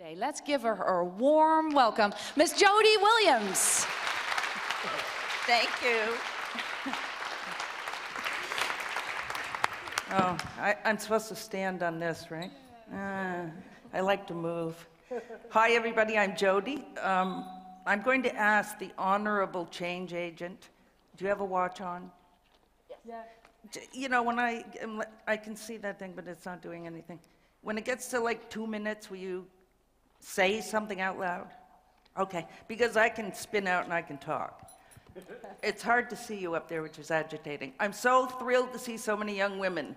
today. Let's give her a warm welcome, Miss Jody Williams. Thank you. Oh, I'm supposed to stand on this, right? I like to move. Hi, everybody. I'm Jody. I'm going to ask the Honorable Change Agent. Do you have a watch on? Yes. You know, when I can see that thing, but it's not doing anything. When it gets to like 2 minutes, will you say something out loud? Okay, because I can spin out and I can talk. It's hard to see you up there, which is agitating. I'm so thrilled to see so many young women.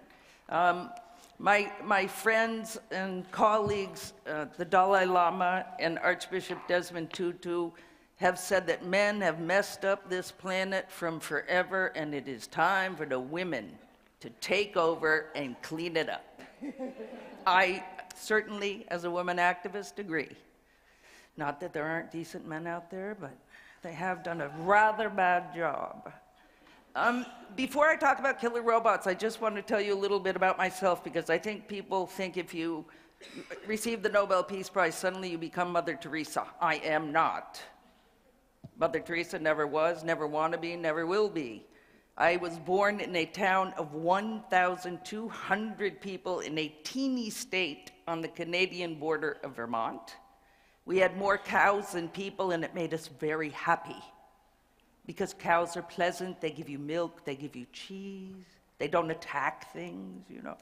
My friends and colleagues, the Dalai Lama and Archbishop Desmond Tutu, have said that men have messed up this planet from forever, and it is time for the women to take over and clean it up. I certainly, as a woman activist, agree. Not that there aren't decent men out there, but they have done a rather bad job. Before I talk about killer robots, I just want to tell you a little bit about myself, because I think people think if you receive the Nobel Peace Prize, suddenly you become Mother Teresa. I am not. Mother Teresa never was, never want to be, never will be. I was born in a town of 1,200 people in a teeny state on the Canadian border of Vermont. We had more cows than people, and it made us very happy. Because cows are pleasant, they give you milk, they give you cheese, they don't attack things, you know.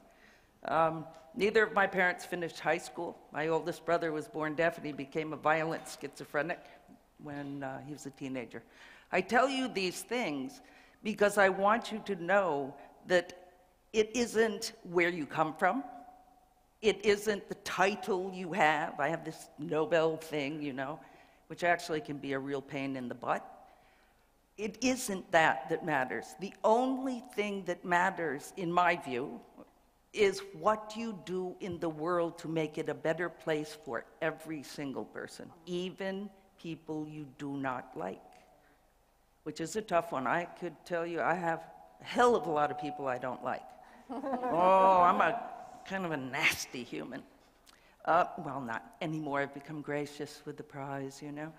Neither of my parents finished high school. My oldest brother was born deaf, and he became a violent schizophrenic when he was a teenager. I tell you these things because I want you to know that it isn't where you come from. It isn't the title you have. I have this Nobel thing, you know, which actually can be a real pain in the butt. It isn't that matters. The only thing that matters, in my view, is what you do in the world to make it a better place for every single person, even people you do not like, which is a tough one. I could tell you I have a hell of a lot of people I don't like. Oh, I'm a kind of a nasty human. Well, not anymore. I've become gracious with the prize, you know.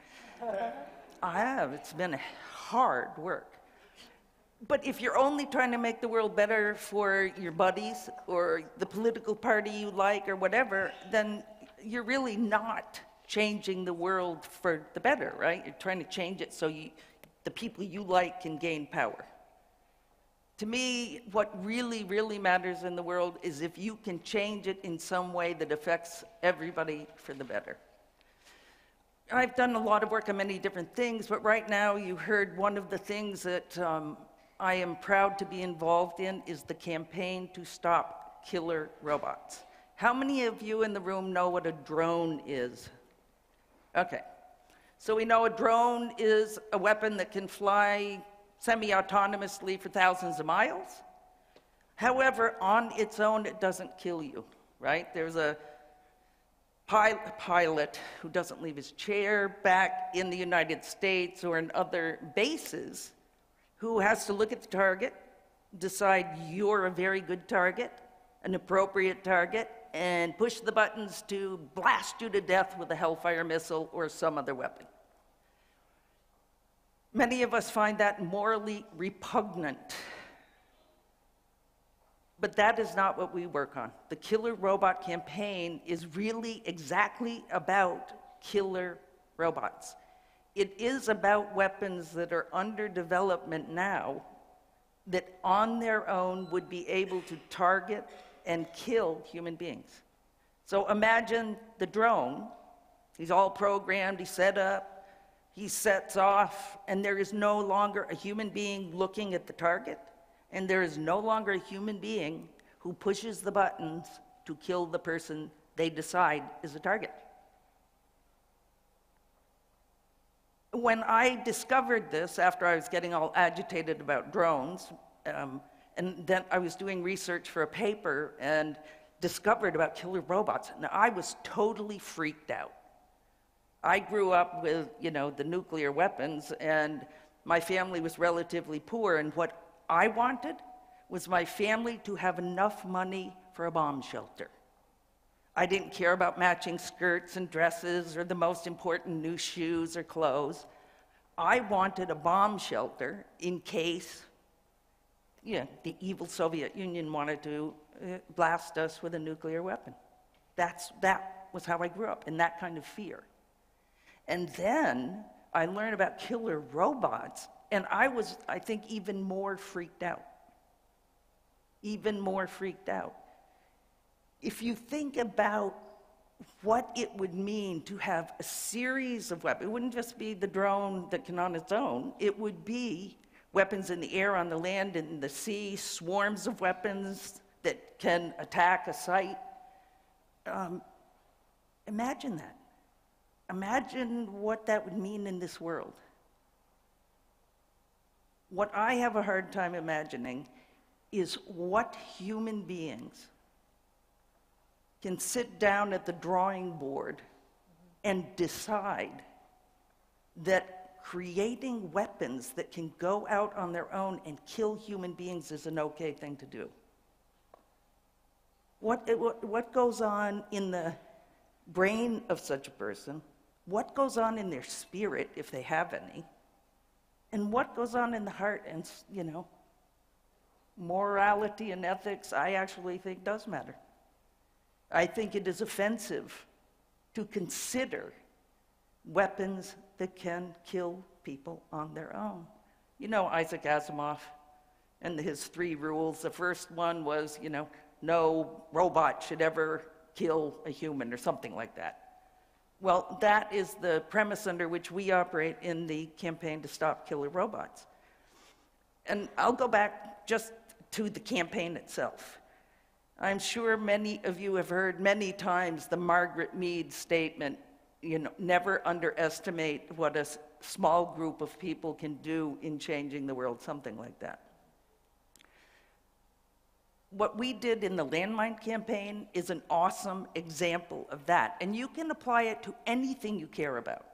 I have. It's been hard work. But if you're only trying to make the world better for your buddies or the political party you like or whatever, then you're really not changing the world for the better, right? You're trying to change it so the people you like can gain power. To me, what really, really matters in the world is if you can change it in some way that affects everybody for the better. I've done a lot of work on many different things, but right now you heard one of the things that I am proud to be involved in is the campaign to stop killer robots. How many of you in the room know what a drone is? Okay, so we know a drone is a weapon that can fly semi-autonomously for thousands of miles. However, on its own, it doesn't kill you, right? There's a pilot who doesn't leave his chair back in the United States or in other bases who has to look at the target, decide you're a very good target, an appropriate target, and push the buttons to blast you to death with a Hellfire missile or some other weapon. Many of us find that morally repugnant. But that is not what we work on. The Killer Robot campaign is really exactly about killer robots. It is about weapons that are under development now that on their own would be able to target and kill human beings. So imagine the drone. He's all programmed, he's set up, he sets off, and there is no longer a human being looking at the target, and there is no longer a human being who pushes the buttons to kill the person they decide is a target. When I discovered this, after I was getting all agitated about drones, and then I was doing research for a paper and discovered about killer robots, and I was totally freaked out. I grew up with, you know, the nuclear weapons, and my family was relatively poor, and what I wanted was my family to have enough money for a bomb shelter. I didn't care about matching skirts and dresses or the most important new shoes or clothes. I wanted a bomb shelter in case the evil Soviet Union wanted to blast us with a nuclear weapon. That was how I grew up, in that kind of fear. And then I learned about killer robots, and I was, I think, even more freaked out. Even more freaked out. If you think about what it would mean to have a series of weapons, it wouldn't just be the drone that can on its own, it would be weapons in the air, on the land, in the sea, swarms of weapons that can attack a site. Imagine that. Imagine what that would mean in this world. What I have a hard time imagining is what human beings can sit down at the drawing board and decide that creating weapons that can go out on their own and kill human beings is an okay thing to do. What goes on in the brain of such a person? What goes on in their spirit, if they have any? And what goes on in the heart? And, morality and ethics, I actually think does matter. I think it is offensive to consider weapons that can kill people on their own. Isaac Asimov and his 3 rules. The first one was, no robot should ever kill a human or something like that. Well, that is the premise under which we operate in the campaign to stop killer robots. And I'll go back just to the campaign itself. I'm sure many of you have heard many times the Margaret Mead statement, never underestimate what a small group of people can do in changing the world, something like that. What we did in the landmine campaign is an awesome example of that. And you can apply it to anything you care about.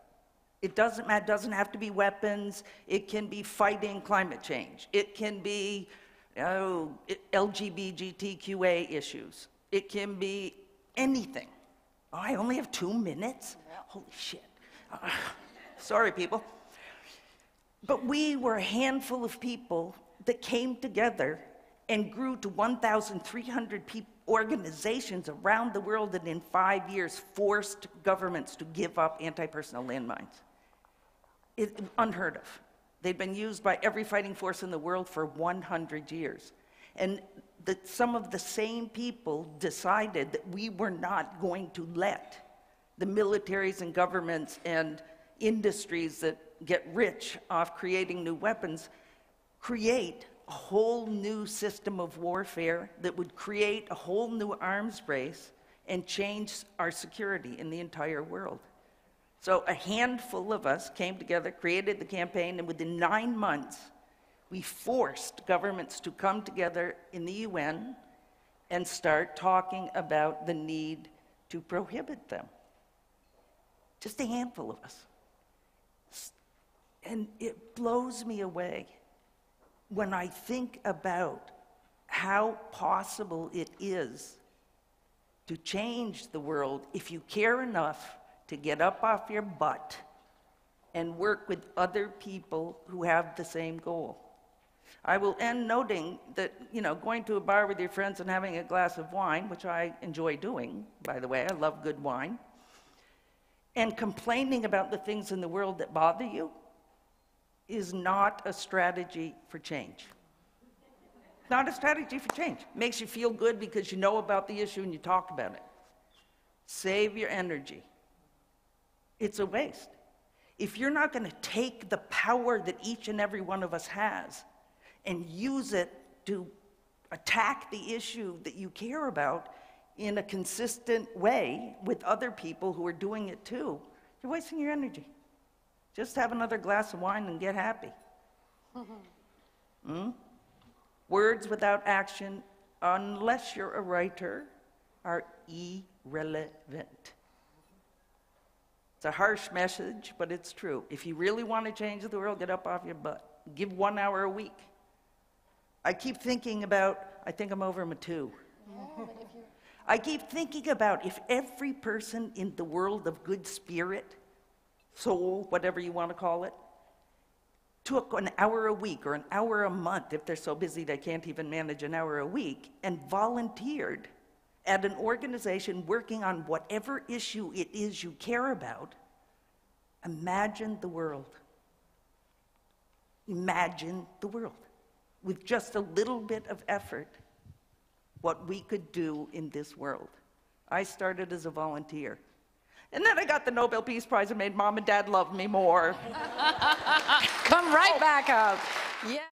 It doesn't matter, it doesn't have to be weapons. It can be fighting climate change. It can be LGBTQA issues. It can be anything. Oh, I only have 2 minutes? Holy shit. Sorry, people. But we were a handful of people that came together and grew to 1,300 organizations around the world that in 5 years forced governments to give up anti-personnel landmines. It's unheard of. They've been used by every fighting force in the world for 100 years. And some of the same people decided that we were not going to let the militaries and governments and industries that get rich off creating new weapons create a whole new system of warfare that would create a whole new arms race and change our security in the entire world. So a handful of us came together, created the campaign, and within 9 months, we forced governments to come together in the UN and start talking about the need to prohibit them. Just a handful of us. And it blows me away when I think about how possible it is to change the world if you care enough to get up off your butt and work with other people who have the same goal. I will end noting that, going to a bar with your friends and having a glass of wine, which I enjoy doing, by the way, I love good wine, and complaining about the things in the world that bother you is not a strategy for change. Not a strategy for change. Makes you feel good because you know about the issue and you talk about it. Save your energy. It's a waste. If you're not going to take the power that each and every one of us has and use it to attack the issue that you care about in a consistent way with other people who are doing it too, you're wasting your energy. Just have another glass of wine and get happy. Words without action, unless you're a writer, are irrelevant. It's a harsh message, but it's true. If you really want to change the world, get up off your butt. Give 1 hour a week. I keep thinking about, I think I'm over my 2. I keep thinking about if every person in the world of good spirit, soul, whatever you want to call it, took an hour a week or an hour a month, if they're so busy they can't even manage an hour a week, and volunteered at an organization working on whatever issue it is you care about, imagine the world. Imagine the world. With just a little bit of effort, what we could do in this world. I started as a volunteer. And then I got the Nobel Peace Prize and made Mom and Dad love me more. Come right back up. Yeah.